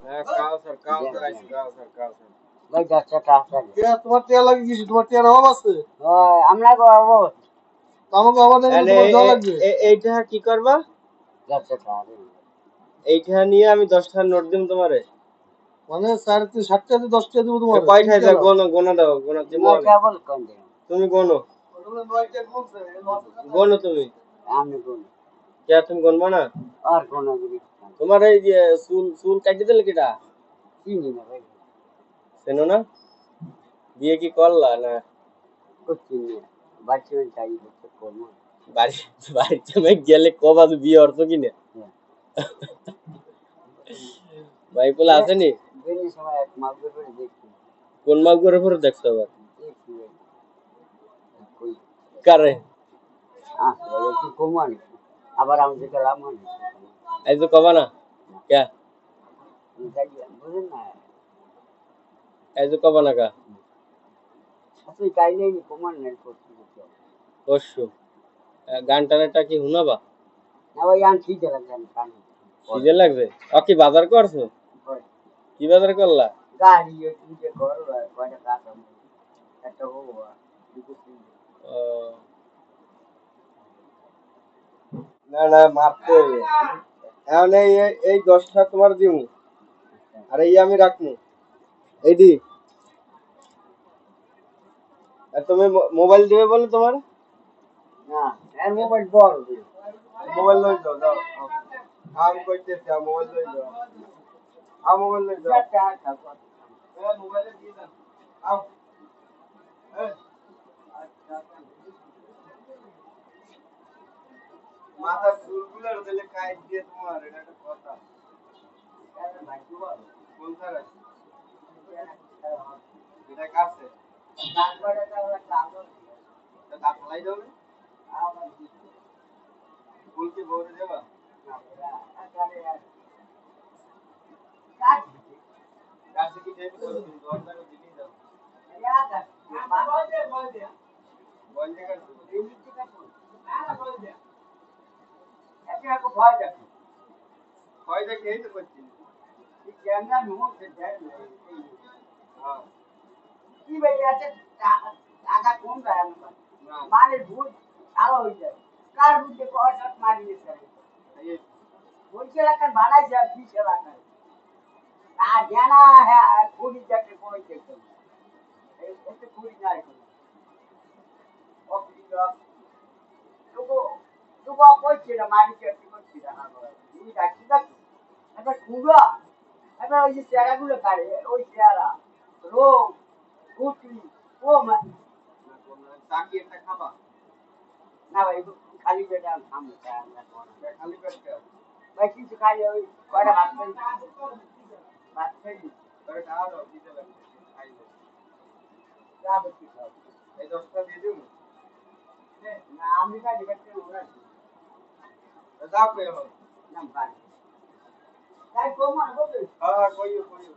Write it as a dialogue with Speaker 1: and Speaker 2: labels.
Speaker 1: কাও স্যার কাও স্যার আইছি কাও স্যার কাও স্যার
Speaker 2: ভাই যাচ্ছে টাকা
Speaker 3: তোমার টিয়া লাগে কিছু তোমার টিয়ার অভাব আছে
Speaker 2: আমরা করবো
Speaker 3: আমাকে অভাব নেই তোমার দেওয়া লাগবে
Speaker 1: এইটা কি করবা
Speaker 2: যাচ্ছে টাকা
Speaker 1: এইটা নিয়ে আমি 10 টাকার নোট দিম তোমারে
Speaker 3: মানে স্যার তুই 60 টাকা 10 টাকা দেবো তোমার
Speaker 1: কয়টা যা গোনা দাও গোনা দিব
Speaker 2: কেবল কোন দিন
Speaker 1: তুমি গোনো গোনো তুমি
Speaker 2: আমি কোন
Speaker 1: কে তুমি গনবা না
Speaker 2: আর কোন দিন
Speaker 1: তোমার এই যে চুল চুল কাটি দিলে কিটা
Speaker 2: চিনি না ভাই
Speaker 1: চেনো না বিয়ে কি করলা না
Speaker 2: করছি না বাচ্চা চাই হচ্ছে করবো
Speaker 1: বাড়ি বাড়িতে আমি গেলে কবাজ বিয়ে অর্থ কিনে ভাই পোলা আসেনি
Speaker 2: দিনের সময় এক মাস ধরে দেখছি
Speaker 1: কোন মাস করে পরে দেখছো আবার
Speaker 2: দেখছি
Speaker 1: কারে
Speaker 2: একটু কমান আবার আমি যেটা লাভ মানে
Speaker 1: এই তো কবা না কে
Speaker 2: বুঝেন না
Speaker 1: এই তো কবা না কা
Speaker 2: তুই কাইলে কমান নাই করছি
Speaker 1: পরশু গান টানেরটা কি শুনাবা
Speaker 2: না ভাই আমি ঠিক লাগলাম কানে
Speaker 1: সিজে লাগবে কি বাজার করছো কি বাজার করলা
Speaker 2: গাড়ি যে ঘর কয়টা কাজ একটা হবো
Speaker 1: না না মারতে হবে এখন এই 10টা তোমার দিমু আর এই আমি রাখমু এইডি আর তুমি মোবাইল দিবে বলে তোমার
Speaker 2: না এর মোবাইল বড়
Speaker 1: মোবাইল লই যাও যাও আমি কইতেছি মোবাইল লই যাও মোবাইল লই যাও মোবাইলে দিয়ে দাও আও মাথার চুলগুলো দিলে কাই দিয়ে তোমার এটা একটা কথা কোন স্যার এটা কাছে দাঁত ফলাই যাবে ফুল কি ভরে দেবা কাছে কি দেবে তুমি দরকার দিবি দাও বল দে কাছে ভয় দেখে এই তো করছি হ্যাঁ
Speaker 2: কি ভাই আছে টাকা কম যায় না মানে ভুল ভালো হয়ে যায় কার বুঝে কয়টা মারি দিতে বলছে রাখান বানাইছে আর পিছে রাখান আর জানা হ্যাঁ কুড়ি যাকে কই দেখতে এই এতে কুড়ি নাই তবু কইছে না মালিক কি করছি না তুমি ডাকি দেখো একটা কুড়া একটা ওই যে চেহারাগুলো কাটে ওই চেহারা রোগ গুটি ও মানে
Speaker 1: চাকি একটা খাবা
Speaker 2: না ভাই খালি পেটে আমি খামো
Speaker 1: খালি পেট
Speaker 2: ভাই কিছু খাই ওই কয়টা ভাত খাই
Speaker 1: করে খাওয়া দাও দিতে লাগবে খাইলে
Speaker 2: যা বেশি খাও
Speaker 1: এই 10টা দিয়ে দিমু
Speaker 2: না আমি খাই দেখতে ওরা
Speaker 1: দাও কই এখন
Speaker 2: না ভাই তাই কোমা হবে
Speaker 1: হ্যাঁ কইও কইও